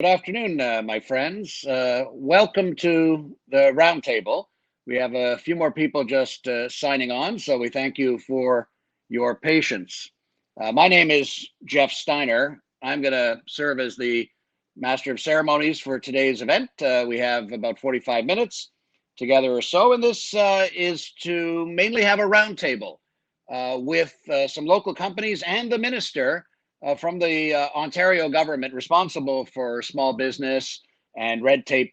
Good afternoon, my friends. Welcome to the Roundtable. We have a few more people just signing on, so we thank you for your patience. My name is Jeff Steiner. I'm going to serve as the Master of Ceremonies for today's event. We have about 45 minutes together or so, and this is to mainly have a roundtable with some local companies and the minister from the Ontario government responsible for small business and red tape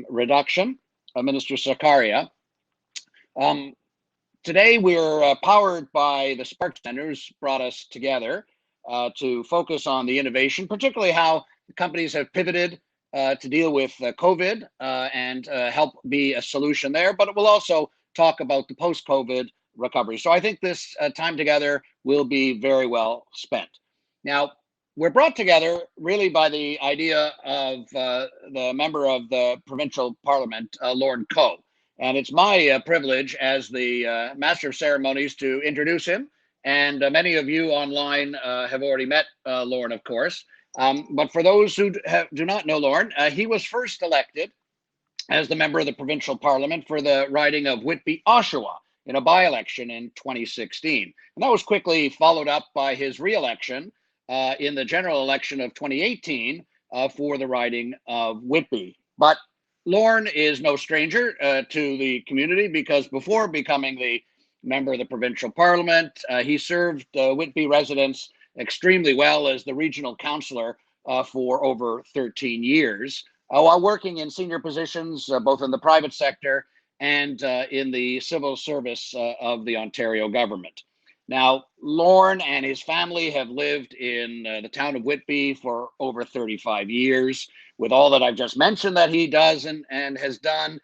reduction, Minister Sarkaria. Um, Today, we're powered by the Spark Centers, brought us together to focus on the innovation, particularly how companies have pivoted to deal with COVID and help be a solution there. But it will also talk about the post-COVID recovery. So I think this time together will be very well spent. Now, we're brought together really by the idea of the member of the provincial parliament, Lorne Coe. And it's my privilege as the Master of Ceremonies to introduce him. And many of you online have already met Lorne, of course. But for those who do not know Lorne, he was first elected as the member of the provincial parliament for the riding of Whitby-Oshawa in a by-election in 2016. And that was quickly followed up by his re-election in the general election of 2018 for the riding of Whitby. But Lorne is no stranger to the community because before becoming the member of the provincial parliament, he served Whitby residents extremely well as the regional councillor for over 13 years, while working in senior positions both in the private sector and in the civil service of the Ontario government. Now, Lorne and his family have lived in the town of Whitby for over 35 years. With all that I've just mentioned that he does and has done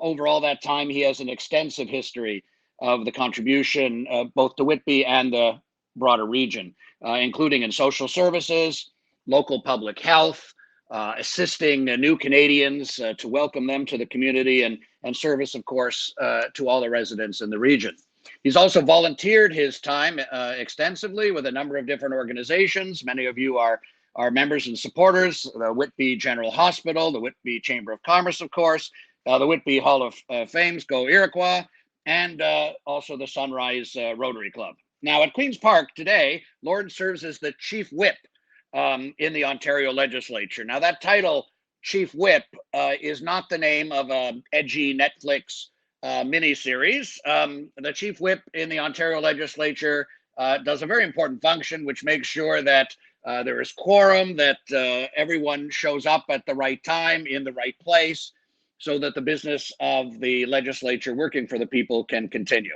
over all that time, he has an extensive history of the contribution both to Whitby and the broader region, including in social services, local public health, assisting new Canadians to welcome them to the community, and service, of course, to all the residents in the region. He's also volunteered his time extensively with a number of different organizations. Many of you are members and supporters, the Whitby General Hospital, the Whitby Chamber of Commerce, of course, the Whitby Hall of Fame's Go Iroquois, and also the Sunrise Rotary Club. Now, at Queen's Park today, Lorne serves as the Chief Whip in the Ontario Legislature. Now, that title, Chief Whip, is not the name of an edgy Netflix miniseries. The Chief Whip in the Ontario Legislature does a very important function, which makes sure that there is quorum, that everyone shows up at the right time in the right place so that the business of the legislature working for the people can continue.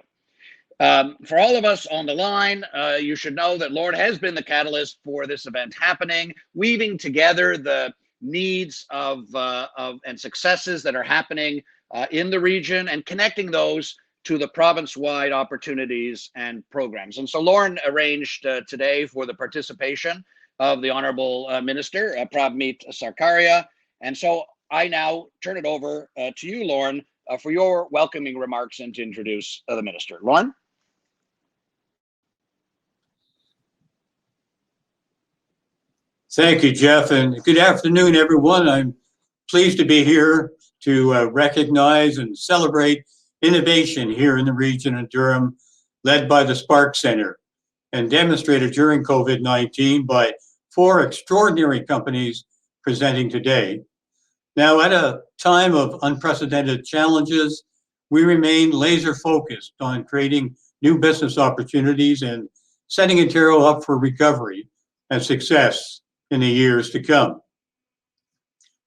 For all of us on the line, you should know that Lorne has been the catalyst for this event happening, weaving together the needs of and successes that are happening in the region and connecting those to the province-wide opportunities and programs. And so Lorne arranged today for the participation of the Honourable Minister, Pravmeet Sarkaria. And so I now turn it over to you, Lorne, for your welcoming remarks and to introduce the Minister. Lorne? Thank you, Jeff, and good afternoon, everyone. I'm pleased to be here to recognize and celebrate innovation here in the region of Durham, led by the Spark Center and demonstrated during COVID-19 by 4 extraordinary companies presenting today. Now, at a time of unprecedented challenges, we remain laser focused on creating new business opportunities and setting Ontario up for recovery and success in the years to come.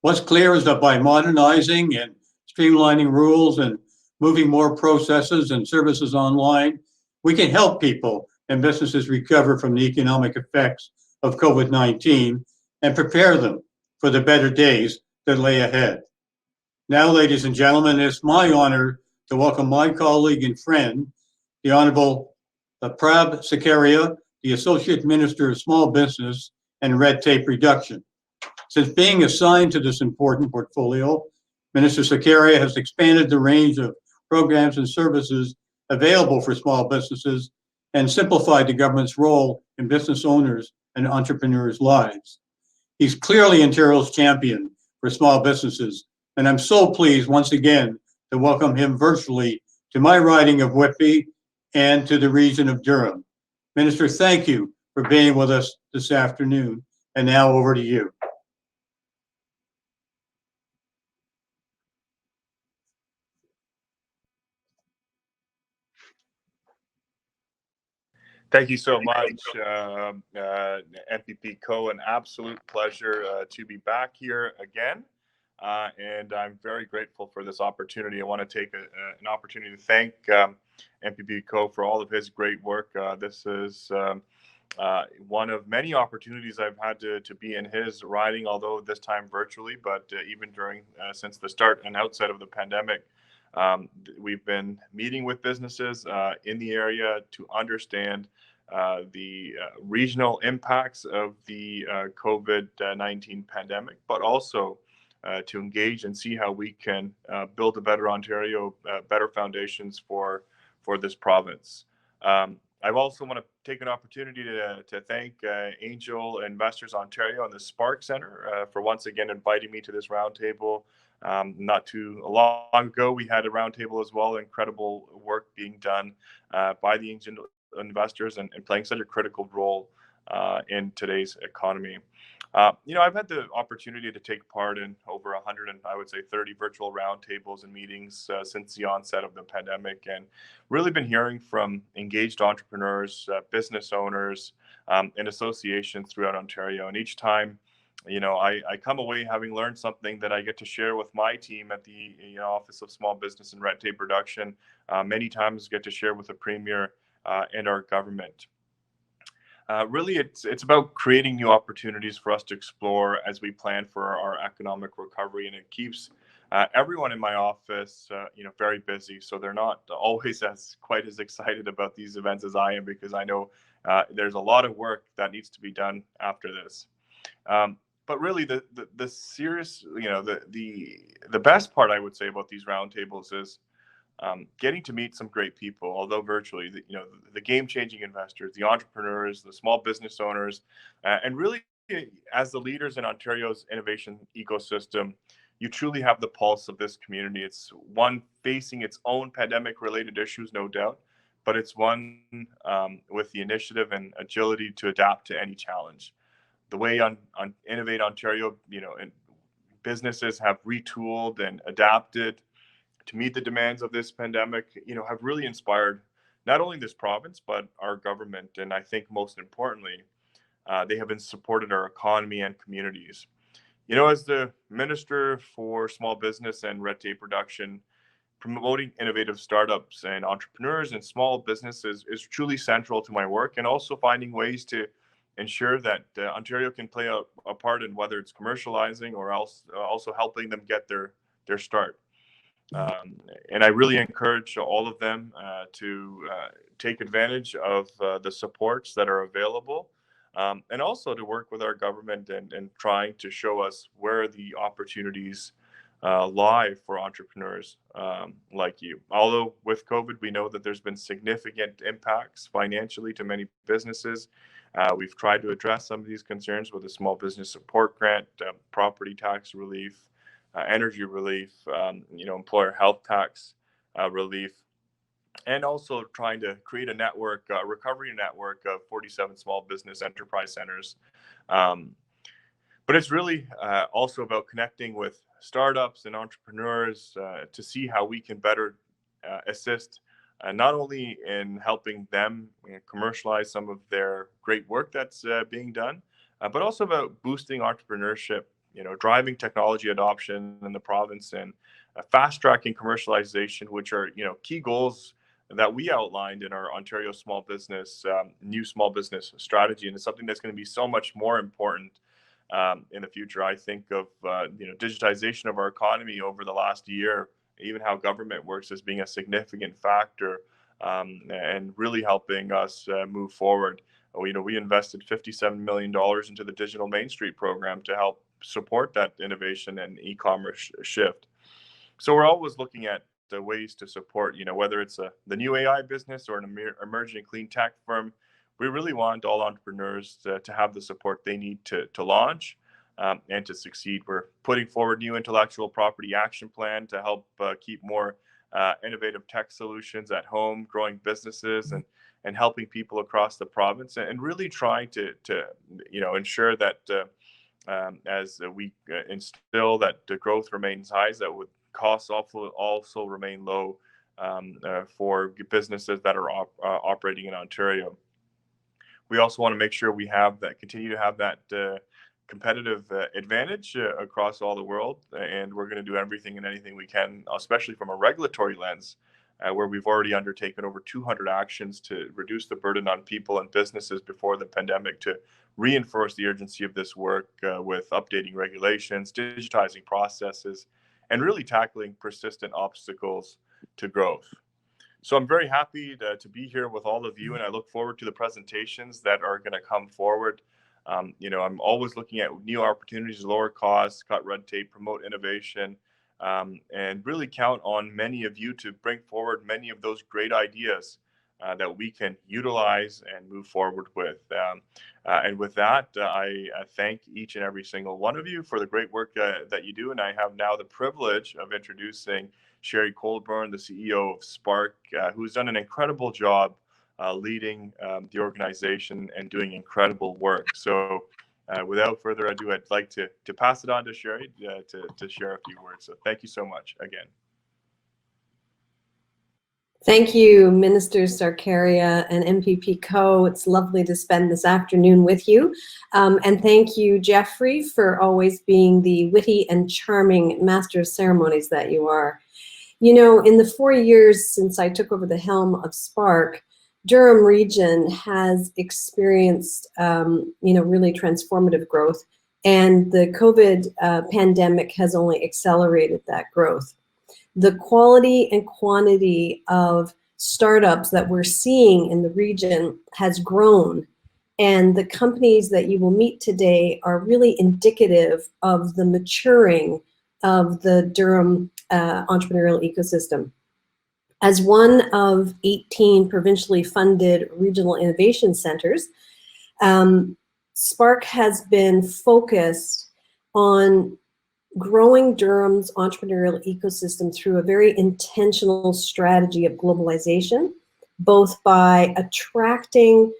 What's clear is that by modernizing and streamlining rules and moving more processes and services online, we can help people and businesses recover from the economic effects of COVID-19 and prepare them for the better days that lay ahead. Now, ladies and gentlemen, it's my honor to welcome my colleague and friend, the Honourable Prab Sarkaria, the Associate Minister of Small Business and Red Tape Reduction. Since being assigned to this important portfolio, Minister Sarkaria has expanded the range of programs and services available for small businesses and simplified the government's role in business owners and entrepreneurs' lives. He's clearly Ontario's champion for small businesses, and I'm so pleased once again to welcome him virtually to my riding of Whitby and to the region of Durham. Minister, thank you for being with us this afternoon. And now over to you. Thank you so much, MPP Co. An absolute pleasure to be back here again. And I'm very grateful for this opportunity. I want to take an opportunity to thank MPP Co. for all of his great work. This is one of many opportunities I've had to be in his riding, although this time virtually, but even during since the start and outset of the pandemic. We've been meeting with businesses in the area to understand the regional impacts of the COVID-19 pandemic, but also to engage and see how we can build a better Ontario, better foundations for this province. I also want to take an opportunity to thank Angel Investors Ontario and the Spark Center for once again inviting me to this roundtable. Not too long ago, we had a roundtable as well. Incredible work being done by the Angel investors and playing such a critical role in today's economy. I've had the opportunity to take part in over 100 and I would say 30 virtual roundtables and meetings since the onset of the pandemic, and really been hearing from engaged entrepreneurs, business owners, and associations throughout Ontario. And each time, I come away having learned something that I get to share with my team at the Office of Small Business and Red Tape Reduction. Many times get to share with the Premier and our government. Really, it's about creating new opportunities for us to explore as we plan for our economic recovery, and it keeps everyone in my office, very busy. So they're not always quite as excited about these events as I am, because I know there's a lot of work that needs to be done after this. But really, the serious, the best part I would say about these roundtables is getting to meet some great people, although virtually. The game-changing investors, the entrepreneurs, the small business owners, and really, as the leaders in Ontario's innovation ecosystem, you truly have the pulse of this community. It's one facing its own pandemic-related issues, no doubt, but it's one with the initiative and agility to adapt to any challenge. The way on Innovate Ontario, and businesses have retooled and adapted to meet the demands of this pandemic, have really inspired not only this province, but our government. And I think most importantly, they have been supported our economy and communities. As the Minister for Small Business and Red Tape Reduction, promoting innovative startups and entrepreneurs and small businesses is truly central to my work, and also finding ways to ensure that Ontario can play a part in whether it's commercializing or else also helping them get their start. And I really encourage all of them to take advantage of the supports that are available, and also to work with our government and trying to show us where the opportunities lie for entrepreneurs like you. Although with COVID, we know that there's been significant impacts financially to many businesses. We've tried to address some of these concerns with a small business support grant, property tax relief, energy relief, employer health tax relief, and also trying to create a network, a recovery network of 47 small business enterprise centers. But it's really also about connecting with startups and entrepreneurs to see how we can better assist, not only in helping them commercialize some of their great work that's being done, but also about boosting entrepreneurship, driving technology adoption in the province, and fast tracking commercialization, which are, key goals that we outlined in our Ontario small business, new small business strategy. And it's something that's going to be so much more important in the future. I think of, digitization of our economy over the last year, even how government works as being a significant factor, and really helping us move forward. We invested $57 million into the Digital Main Street program to help support that innovation and e-commerce shift. So we're always looking at the ways to support, whether it's the new AI business or an emerging clean tech firm. We really want all entrepreneurs to have the support they need to launch, and to succeed. We're putting forward new intellectual property action plan to help keep more innovative tech solutions at home, growing businesses, and helping people across the province, and really trying to ensure that as we instill that the growth remains high, that would costs also remain low for businesses that are operating in Ontario. We also want to make sure we have that, continue to have that competitive advantage across all the world, and we're going to do everything and anything we can, especially from a regulatory lens, where we've already undertaken over 200 actions to reduce the burden on people and businesses before the pandemic, to reinforce the urgency of this work with updating regulations, digitizing processes, and really tackling persistent obstacles to growth. So I'm very happy to be here with all of you, and I look forward to the presentations that are going to come forward. I'm always looking at new opportunities to lower costs, cut red tape, promote innovation, and really count on many of you to bring forward many of those great ideas that we can utilize and move forward with. And with that, I thank each and every single one of you for the great work that you do. And I have now the privilege of introducing Sherry Colburn, the CEO of Spark, who's done an incredible job leading the organization and doing incredible work. So without further ado, I'd like to pass it on to Sherry to share a few words. So thank you so much again. Thank you, Minister Sarkaria and MPP Co. It's lovely to spend this afternoon with you. And thank you, Jeffrey, for always being the witty and charming master of ceremonies that you are. You know, in the 4 years since I took over the helm of Spark, Durham region has experienced, really transformative growth, and the COVID pandemic has only accelerated that growth. The quality and quantity of startups that we're seeing in the region has grown, and the companies that you will meet today are really indicative of the maturing of the Durham entrepreneurial ecosystem. As one of 18 provincially funded regional innovation centers, Spark has been focused on growing Durham's entrepreneurial ecosystem through a very intentional strategy of globalization, both by attracting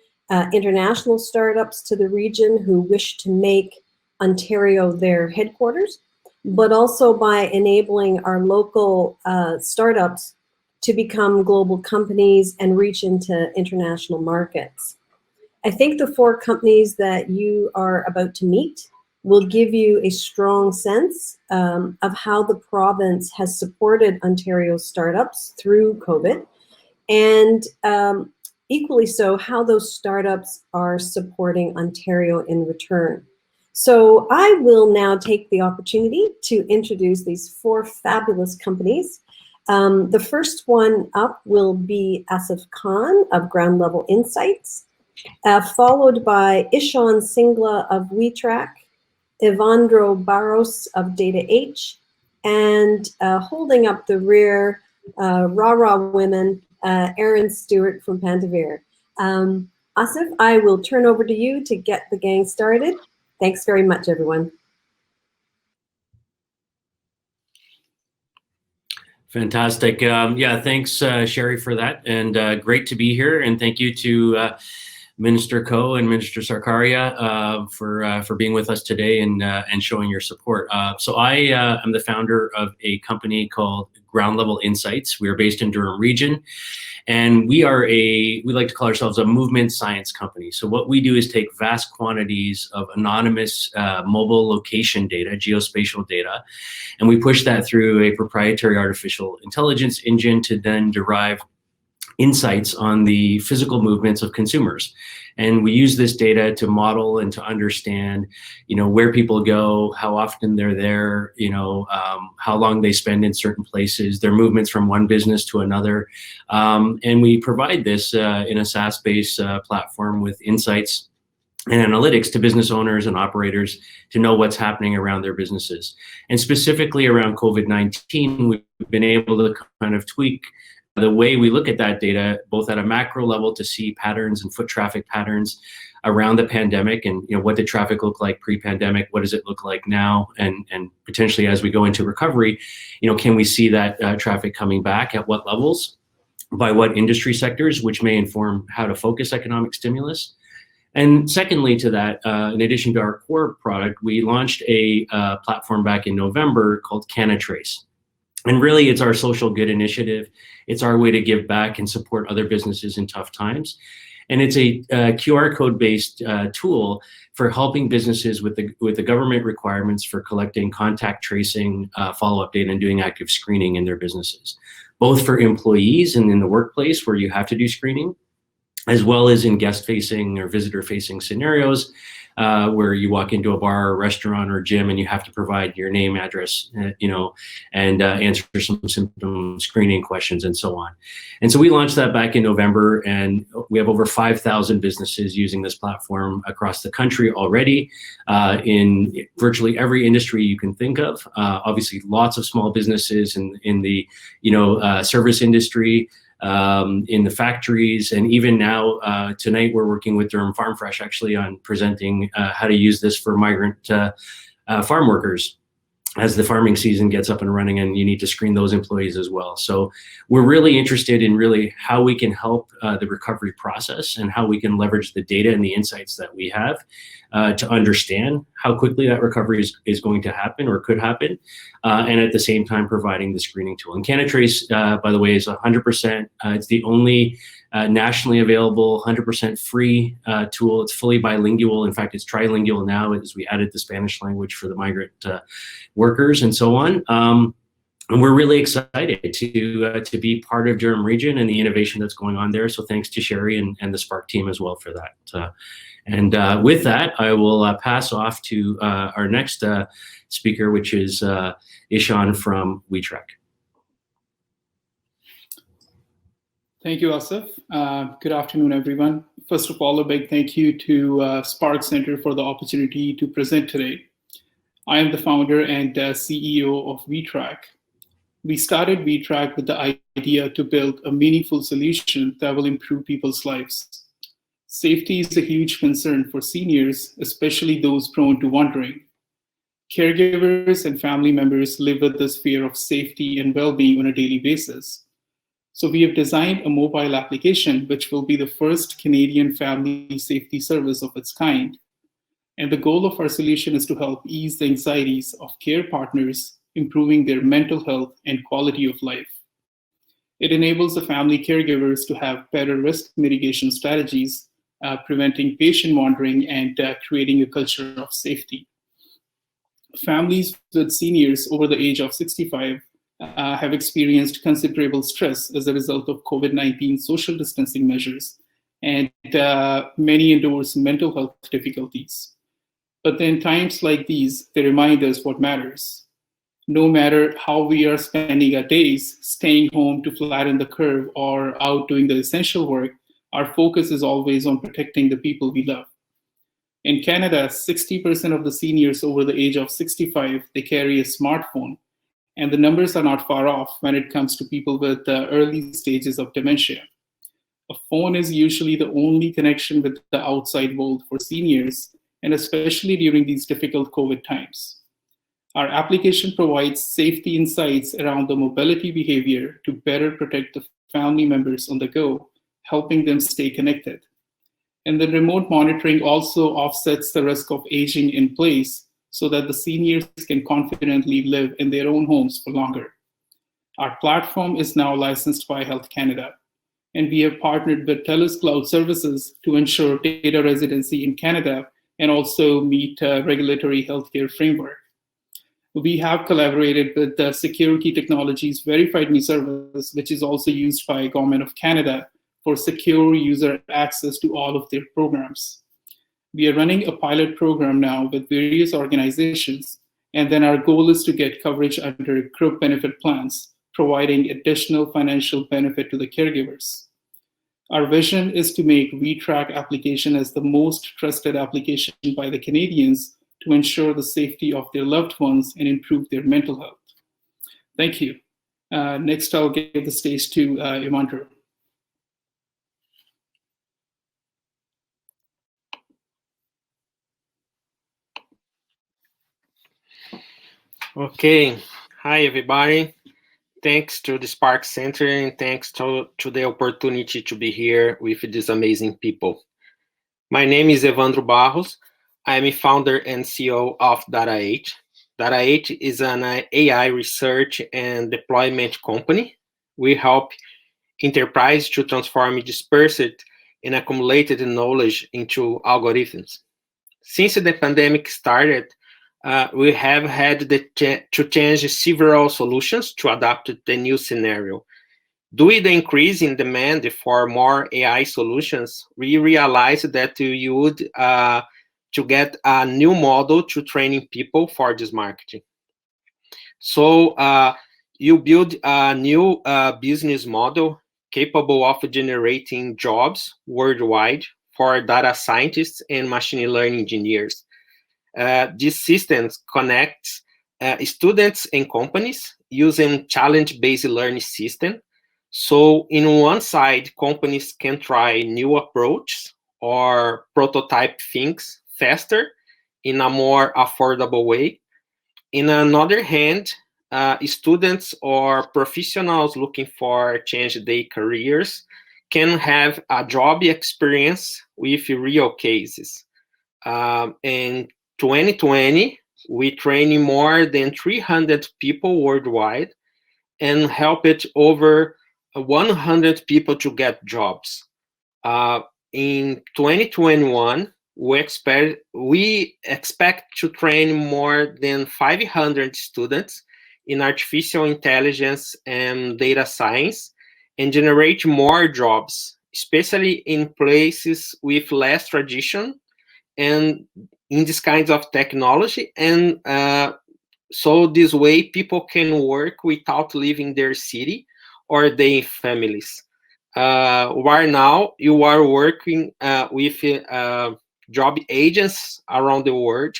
international startups to the region who wish to make Ontario their headquarters, but also by enabling our local startups to become global companies and reach into international markets. I think the 4 companies that you are about to meet will give you a strong sense of how the province has supported Ontario startups through COVID, and equally so, how those startups are supporting Ontario in return. So I will now take the opportunity to introduce these 4 fabulous companies. The first one up will be Asif Khan of Ground Level Insights, followed by Ishan Singla of WeTrack, Evandro Barros of Data H, and holding up the rear, rah-rah women, Erin Stewart from Pantavere. Asif, I will turn over to you to get the gang started. Thanks very much, everyone. Fantastic. Yeah, thanks, Sherry, for that. And great to be here. And thank you to Minister Coe and Minister Sarkaria for being with us today and showing your support. So I am the founder of a company called Ground Level Insights. We are based in Durham region, and we like to call ourselves a movement science company. So what we do is take vast quantities of anonymous mobile location data, geospatial data, and we push that through a proprietary artificial intelligence engine to then derive insights on the physical movements of consumers. And we use this data to model and to understand, where people go, how often they're there, how long they spend in certain places, their movements from one business to another. And we provide this in a SaaS-based platform with insights and analytics to business owners and operators to know what's happening around their businesses. And specifically around COVID-19, we've been able to kind of tweak the way we look at that data, both at a macro level to see patterns and foot traffic patterns, around the pandemic, and what did traffic look like pre-pandemic, what does it look like now, and potentially as we go into recovery, can we see that traffic coming back, at what levels, by what industry sectors, which may inform how to focus economic stimulus. And secondly to that, in addition to our core product, we launched a platform back in November called CanaTrace. And really, it's our social good initiative. It's our way to give back and support other businesses in tough times. And it's a QR code-based tool for helping businesses with the government requirements for collecting contact tracing, follow-up data, and doing active screening in their businesses, both for employees and in the workplace where you have to do screening, as well as in guest-facing or visitor-facing scenarios, where you walk into a bar or restaurant or gym and you have to provide your name, address, and answer some symptom screening questions and so on. And so we launched that back in November, and we have over 5,000 businesses using this platform across the country already, in virtually every industry you can think of. Obviously, lots of small businesses in the service industry, in the factories, and even now tonight we're working with Durham Farm Fresh actually on presenting how to use this for migrant farm workers as the farming season gets up and running, and you need to screen those employees as well. So we're really interested in really how we can help the recovery process and how we can leverage the data and the insights that we have to understand how quickly that recovery is going to happen or could happen, and at the same time providing the screening tool. And CanaTrace, by the way, is 100%, it's the only nationally available, 100% free tool. It's fully bilingual. In fact, it's trilingual now as we added the Spanish language for the migrant workers and so on. And we're really excited to be part of Durham Region and the innovation that's going on there. So thanks to Sherry and the Spark team as well for that. And with that, I will pass off to our next speaker, which is Ishan from WeTrack. Thank you, Asif. Good afternoon, everyone. First of all, a big thank you to Spark Center for the opportunity to present today. I am the founder and CEO of WeTrack. We started WeTrack with the idea to build a meaningful solution that will improve people's lives. Safety is a huge concern for seniors, especially those prone to wandering. Caregivers and family members live with this fear of safety and well-being on a daily basis. So we have designed a mobile application which will be the first Canadian family safety service of its kind. And the goal of our solution is to help ease the anxieties of care partners, improving their mental health and quality of life. It enables the family caregivers to have better risk mitigation strategies, preventing patient wandering and creating a culture of safety. Families with seniors over the age of 65 have experienced considerable stress as a result of COVID-19 social distancing measures, and many endorse mental health difficulties. But in times like these, they remind us what matters. No matter how we are spending our days, staying home to flatten the curve or out doing the essential work, our focus is always on protecting the people we love. In Canada, 60% of the seniors over the age of 65, they carry a smartphone. And the numbers are not far off when it comes to people with early stages of dementia. A phone is usually the only connection with the outside world for seniors, and especially during these difficult COVID times. Our application provides safety insights around the mobility behavior to better protect the family members on the go, helping them stay connected. And the remote monitoring also offsets the risk of aging in place, so that the seniors can confidently live in their own homes for longer. Our platform is now licensed by Health Canada, and we have partnered with TELUS Cloud Services to ensure data residency in Canada and also meet regulatory healthcare framework. We have collaborated with the Security Technologies Verified Me service, which is also used by Government of Canada for secure user access to all of their programs. We are running a pilot program now with various organizations, and then our goal is to get coverage under group benefit plans, providing additional financial benefit to the caregivers. Our vision is to make WeTrack application as the most trusted application by the Canadians to ensure the safety of their loved ones and improve their mental health. Thank you. Next, I'll give the stage to Imandro. Okay. Hi, everybody. Thanks to the Spark Center and thanks to the opportunity to be here with these amazing people. My name is Evandro Barros. I'm a founder and CEO of DataH. DataH is an AI research and deployment company. We help enterprise to transform dispersed and accumulated knowledge into algorithms. Since the pandemic started, we have had to change several solutions to adapt to the new scenario. Due to the increase in demand for more AI solutions, we realized that we would to get a new model to training people for this marketing. So you build a new business model capable of generating jobs worldwide for data scientists and machine learning engineers. These systems connect students and companies using challenge-based learning system. So in one side, companies can try new approaches or prototype things faster in a more affordable way. In another hand, students or professionals looking for change their careers can have a job experience with real cases. In 2020, we trained more than 300 people worldwide and helped over 100 people to get jobs. In 2021, we expect to train more than 500 students in artificial intelligence and data science and generate more jobs, especially in places with less tradition and in this kinds of technology. And so this way people can work without leaving their city or their families. Right now you are working with job agents around the world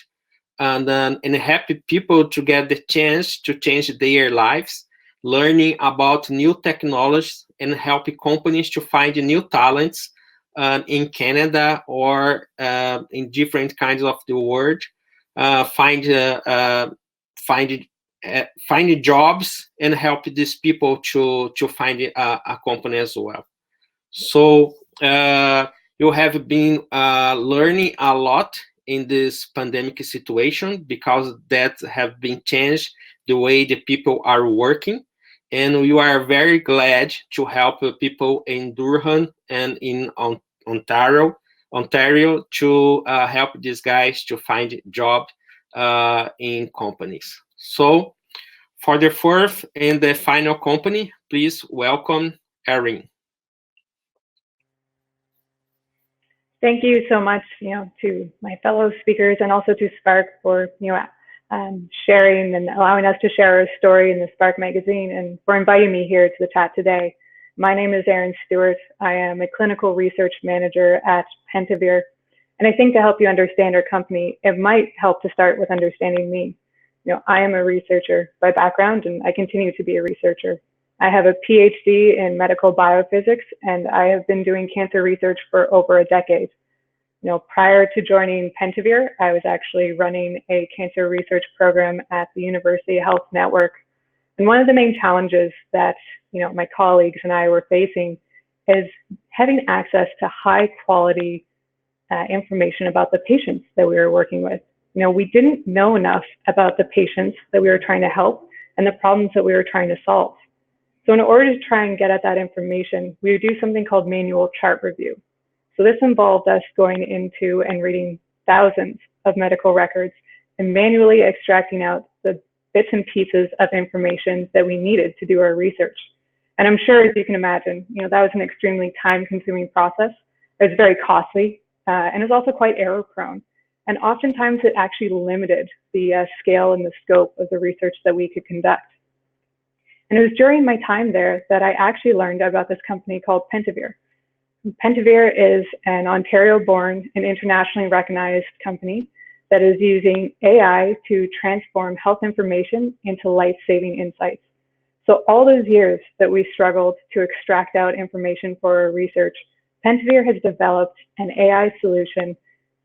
and happy people to get the chance to change their lives, learning about new technologies and help companies to find new talents in Canada or in different kinds of the world, find jobs and help these people to find a company as well. So you have been learning a lot in this pandemic situation because that have been changed the way the people are working, and we are very glad to help people in Durham and in Ontario to help these guys to find job in companies. So for the fourth and the final company, please welcome Erin. Thank you so much, to my fellow speakers and also to Spark for, sharing and allowing us to share our story in the Spark magazine and for inviting me here to the chat today. My name is Erin Stewart. I am a clinical research manager at Pentavere. And I think to help you understand our company, it might help to start with understanding me. I am a researcher by background and I continue to be a researcher. I have a PhD in medical biophysics, and I have been doing cancer research for over a decade. Prior to joining Pentavere, I was actually running a cancer research program at the University Health Network. And one of the main challenges that my colleagues and I were facing is having access to high quality information about the patients that we were working with. We didn't know enough about the patients that we were trying to help and the problems that we were trying to solve. So in order to try and get at that information, we would do something called manual chart review. So this involved us going into and reading thousands of medical records and manually extracting out the bits and pieces of information that we needed to do our research. And I'm sure, as you can imagine, that was an extremely time-consuming process. It was very costly, and it was also quite error-prone. And oftentimes it actually limited the scale and the scope of the research that we could conduct. And it was during my time there that I actually learned about this company called Pentavere. Pentavere is an Ontario-born and internationally recognized company that is using AI to transform health information into life-saving insights. So all those years that we struggled to extract out information for our research, Pentavere has developed an AI solution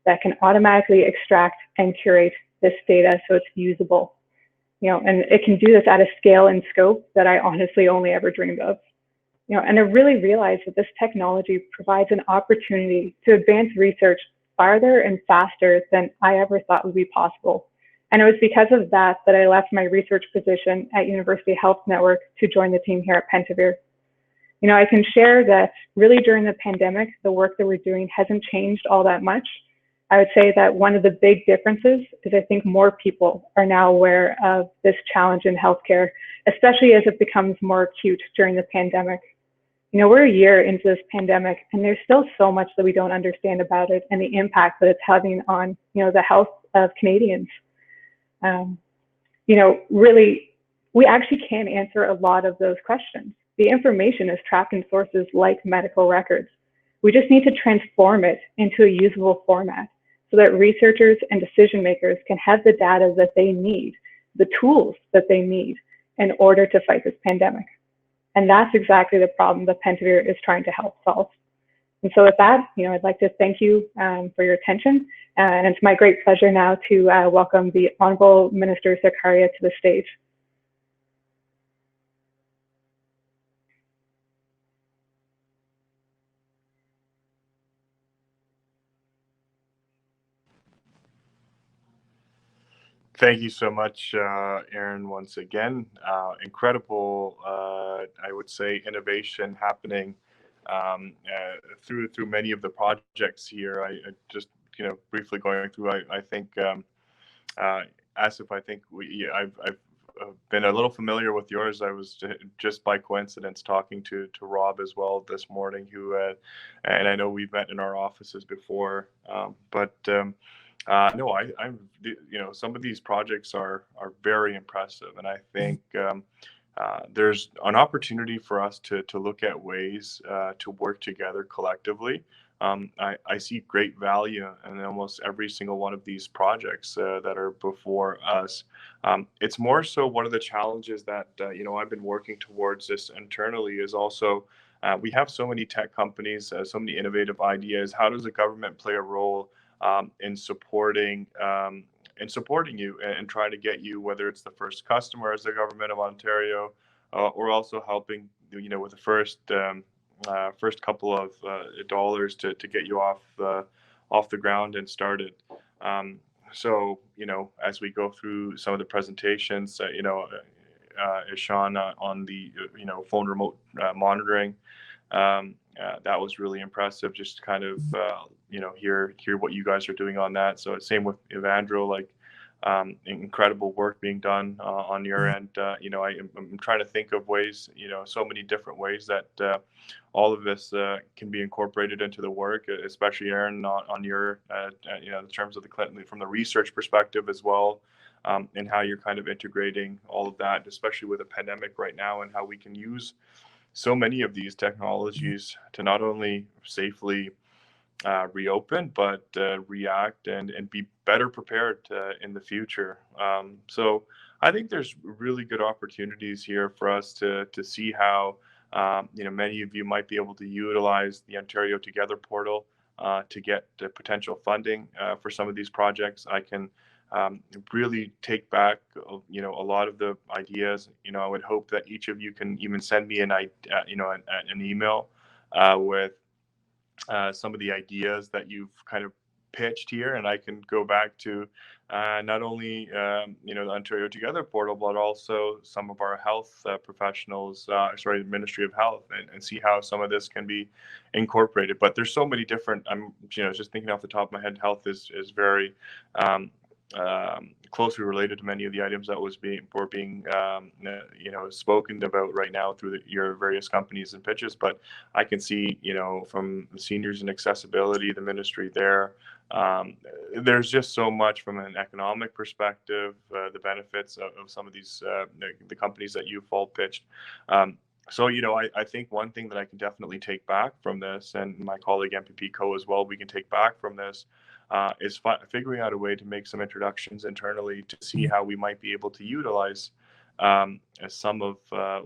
that can automatically extract and curate this data so it's usable. and it can do this at a scale and scope that I honestly only ever dreamed of. And I really realized that this technology provides an opportunity to advance research farther and faster than I ever thought would be possible. And it was because of that that I left my research position at University Health Network to join the team here at Pentavere. I can share that really during the pandemic, the work that we're doing hasn't changed all that much. I would say that one of the big differences is I think more people are now aware of this challenge in healthcare, especially as it becomes more acute during the pandemic. We're a year into this pandemic, and there's still so much that we don't understand about it and the impact that it's having on, the health of Canadians. Really, we actually can answer a lot of those questions. The information is trapped in sources like medical records. We just need to transform it into a usable format so that researchers and decision makers can have the data that they need, the tools that they need in order to fight this pandemic. And that's exactly the problem that Pentavere is trying to help solve. And so with that, I'd like to thank you for your attention. And it's my great pleasure now to welcome the Honorable Minister Sarkaria to the stage. Thank you so much, Aaron, once again. Incredible, I would say, innovation happening through many of the projects here. I just, briefly going through, I think, Asif, I think I've been a little familiar with yours. I was just by coincidence talking to Rob as well this morning, who, and I know we've met in our offices before, no, I'm, some of these projects are very impressive, and I think there's an opportunity for us to look at ways to work together collectively. I see great value in almost every single one of these projects that are before us. It's more so one of the challenges that I've been working towards this internally is also we have so many tech companies, so many innovative ideas. How does the government play a role in supporting you and trying to get you, whether it's the first customer as the government of Ontario, or also helping with the first couple of dollars to get you off the ground and started. So as we go through some of the presentations, Ishan on the phone remote monitoring. That was really impressive. Just kind of hear what you guys are doing on that. So same with Evandro, incredible work being done on your end. I'm trying to think of ways, so many different ways that all of this can be incorporated into the work, especially Aaron on your in terms of from the research perspective as well. And how you're kind of integrating all of that, especially with a pandemic right now, and how we can use so many of these technologies to not only safely reopen, but react and be better prepared in the future. So I think there's really good opportunities here for us to see how many of you might be able to utilize the Ontario Together portal to get potential funding for some of these projects. I can really take back, a lot of the ideas. I would hope that each of you can even send me an email with some of the ideas that you've kind of pitched here, and I can go back to not only the Ontario Together portal, but also some of our health professionals, the Ministry of Health, and see how some of this can be incorporated. But there's so many different. I'm just thinking off the top of my head, health is very closely related to many of the items that were being spoken about right now through your various companies and pitches. But I can see from seniors and accessibility, the ministry there. There's just so much from an economic perspective, the benefits of some of these the companies that you've all pitched. So, I think one thing that I can definitely take back from this, and my colleague MPP Co as well, we can take back from this, is figuring out a way to make some introductions internally to see how we might be able to utilize some of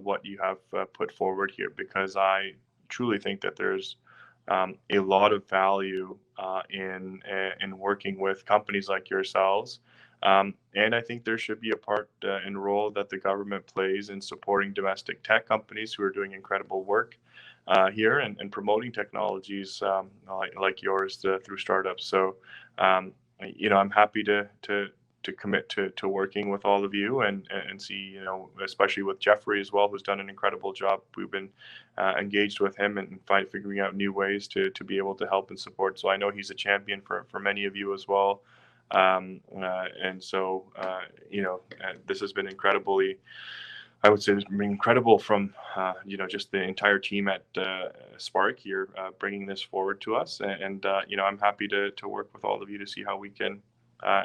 what you have put forward here, because I truly think that there's a lot of value in working with companies like yourselves And I think there should be a part and role that the government plays in supporting domestic tech companies who are doing incredible work here and promoting technologies like yours through startups. So, I'm happy to commit to working with all of you and see, especially with Jeffrey as well, who's done an incredible job. We've been engaged with him and figuring out new ways to be able to help and support. So I know he's a champion for many of you as well. And so, this has been incredibly, I would say it's been incredible from, just the entire team at Spark here, bringing this forward to us. And I'm happy to work with all of you to see how we can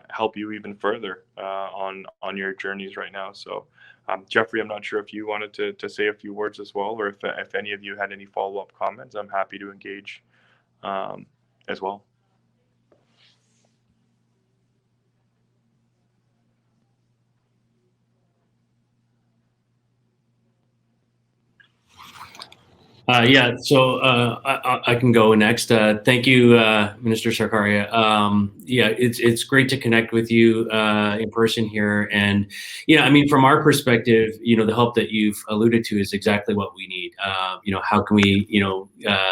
help you even further on your journeys right now. So, Jeffrey, I'm not sure if you wanted to say a few words as well, or if any of you had any follow-up comments. I'm happy to engage as well. So I can go next. Thank you, Minister Sarkaria. It's great to connect with you in person here. And, from our perspective, the help that you've alluded to is exactly what we need. How can we,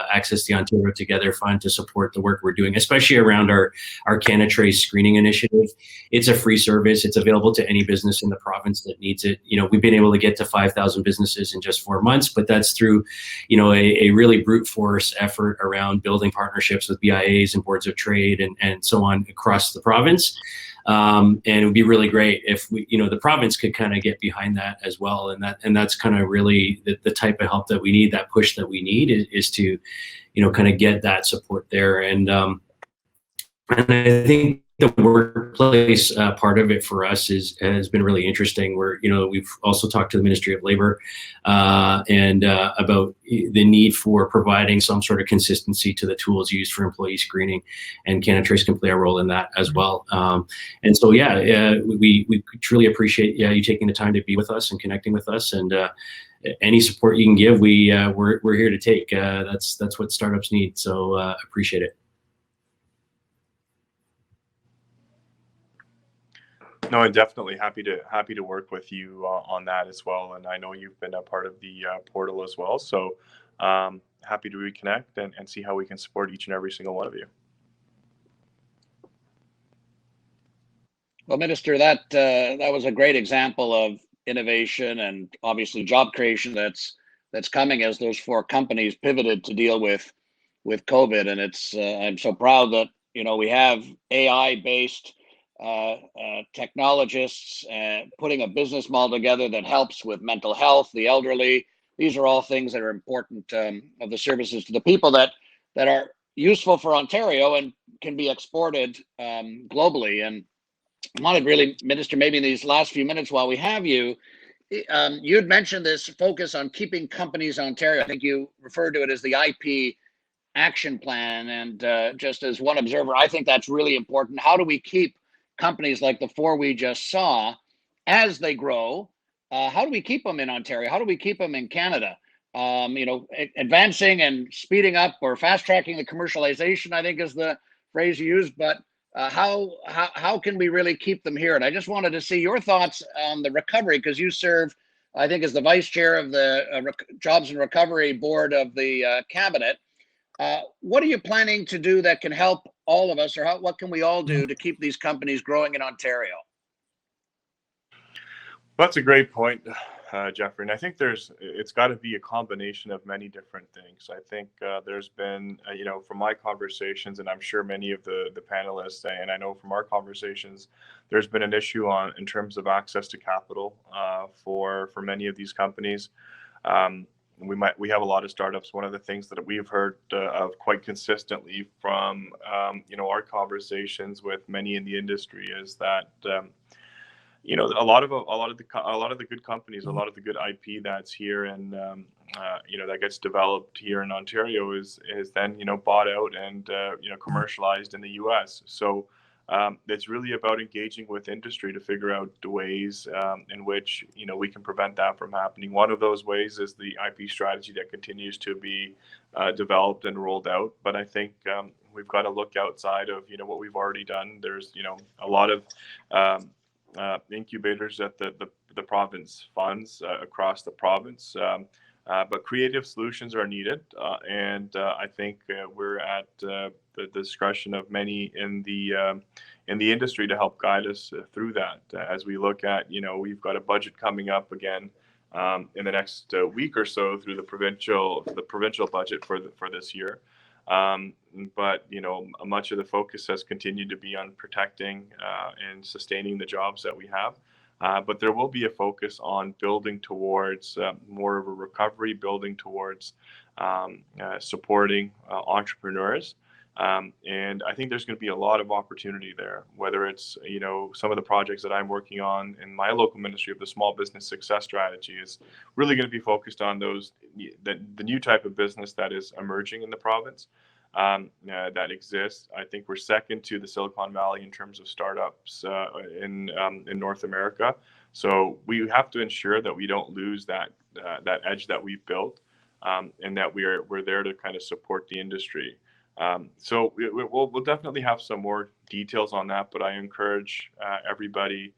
access the Ontario Together Fund to support the work we're doing, especially around our CanaTrace screening initiative. It's a free service. It's available to any business in the province that needs it. We've been able to get to 5,000 businesses in just 4 months, but that's through, a really brute force effort around building partnerships with BIAs and boards of trade and so on across the province. And it would be really great if the province could kind of get behind that as well. And that's kind of really the type of help that we need, that push that we need is to, kind of get that support there. And I think the workplace part of it for us has been really interesting. Where we've also talked to the Ministry of Labor and about the need for providing some sort of consistency to the tools used for employee screening, and CanaTrace can play a role in that as well. And so we truly appreciate you taking the time to be with us and connecting with us, and any support you can give, we're here to take. That's what startups need. So appreciate it. No, I'm definitely happy to work with you on that as well. And I know you've been a part of the portal as well. So happy to reconnect and see how we can support each and every single one of you. Well, Minister, that was a great example of innovation and obviously job creation that's coming as those 4 companies pivoted to deal with COVID. And it's I'm so proud that we have AI-based technologists putting a business model together that helps with mental health, the elderly. These are all things that are important of the services to the people that are useful for Ontario and can be exported globally. And I wanted really, Minister, maybe in these last few minutes while we have you, you'd mentioned this focus on keeping companies in Ontario. I think you referred to it as the IP action plan. And just as one observer, I think that's really important. How do we keep companies like the 4 we just saw as they grow? How do we keep them in Ontario? How do we keep them in Canada? Advancing and speeding up or fast tracking the commercialization, I think is the phrase you used. But how can we really keep them here? And I just wanted to see your thoughts on the recovery, because you serve, I think, as the vice chair of the Jobs and Recovery Board of the Cabinet. What are you planning to do that can help all of us, or what can we all do to keep these companies growing in Ontario? That's a great point, Jeffrey. And I think it's got to be a combination of many different things. I think there's been, from my conversations, and I'm sure many of the panelists, and I know from our conversations, there's been an issue in terms of access to capital for many of these companies. We have a lot of startups. One of the things that we've heard of quite consistently from our conversations with many in the industry is that a lot of the good companies, a lot of the good IP that's here and that gets developed here in Ontario is then bought out and commercialized in the U.S. So it's really about engaging with industry to figure out the ways in which we can prevent that from happening. One of those ways is the IP strategy that continues to be developed and rolled out. But I think we've got to look outside of what we've already done. There's a lot of incubators that the province funds across the province. But creative solutions are needed, and I think we're at the discretion of many in the industry to help guide us through that. As we look at, we've got a budget coming up again in the next week or so through the provincial budget for this year. But much of the focus has continued to be on protecting and sustaining the jobs that we have. But there will be a focus on building towards more of a recovery, building towards supporting entrepreneurs. And I think there's going to be a lot of opportunity there, whether it's, some of the projects that I'm working on in my local ministry of the Small Business Success Strategy is really going to be focused on the new type of business that is emerging in the province. That exists. I think we're second to the Silicon Valley in terms of startups in North America. So we have to ensure that we don't lose that edge that we've built, and that we're there to kind of support the industry. So we'll definitely have some more details on that, but I encourage everybody,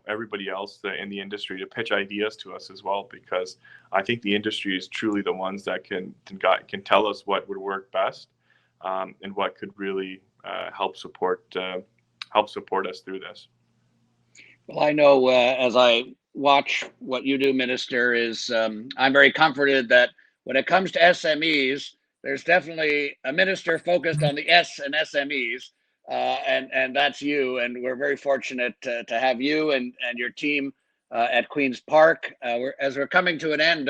everybody else in the industry to pitch ideas to us as well, because I think the industry is truly the ones that can tell us what would work best, and what could really help support us through this. Well, I know as I watch what you do, Minister, is I'm very comforted that when it comes to SMEs, there's definitely a minister focused on the S and SMEs. And that's you, and we're very fortunate to have you and your team at Queen's Park. As we're coming to an end,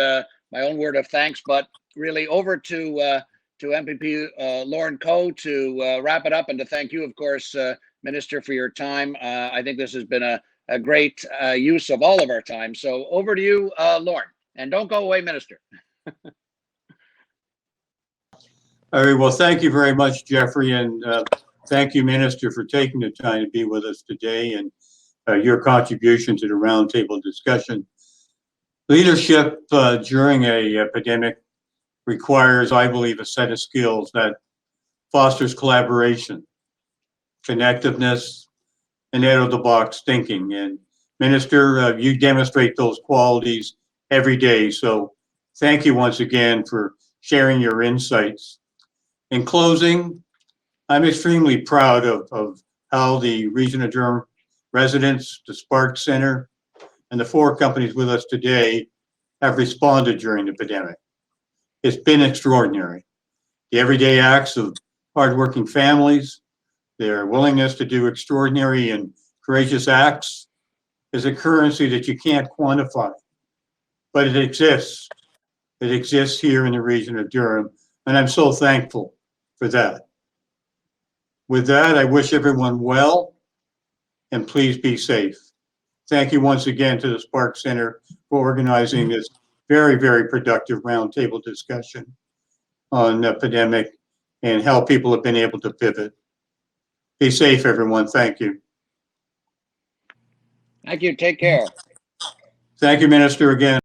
my own word of thanks, but really over to MPP Lauren Coe to wrap it up, and to thank you, of course, Minister, for your time. I think this has been a great use of all of our time. So over to you, Lauren, and don't go away, Minister. All right, well, thank you very much, Jeffrey, and thank you, Minister, for taking the time to be with us today and your contribution to the roundtable discussion. Leadership during a pandemic requires, I believe, a set of skills that fosters collaboration, connectiveness, and out-of-the-box thinking. And Minister, you demonstrate those qualities every day. So thank you once again for sharing your insights. In closing, I'm extremely proud of how the Region of Durham residents, the Spark Center, and the 4 companies with us today have responded during the pandemic. It's been extraordinary. The everyday acts of hardworking families, their willingness to do extraordinary and courageous acts is a currency that you can't quantify, but it exists. It exists here in the Region of Durham, and I'm so thankful for that. With that, I wish everyone well, and please be safe. Thank you once again to the Spark Center for organizing this very, very productive roundtable discussion on the pandemic and how people have been able to pivot. Be safe, everyone. Thank you. Thank you. Take care. Thank you, Minister, again.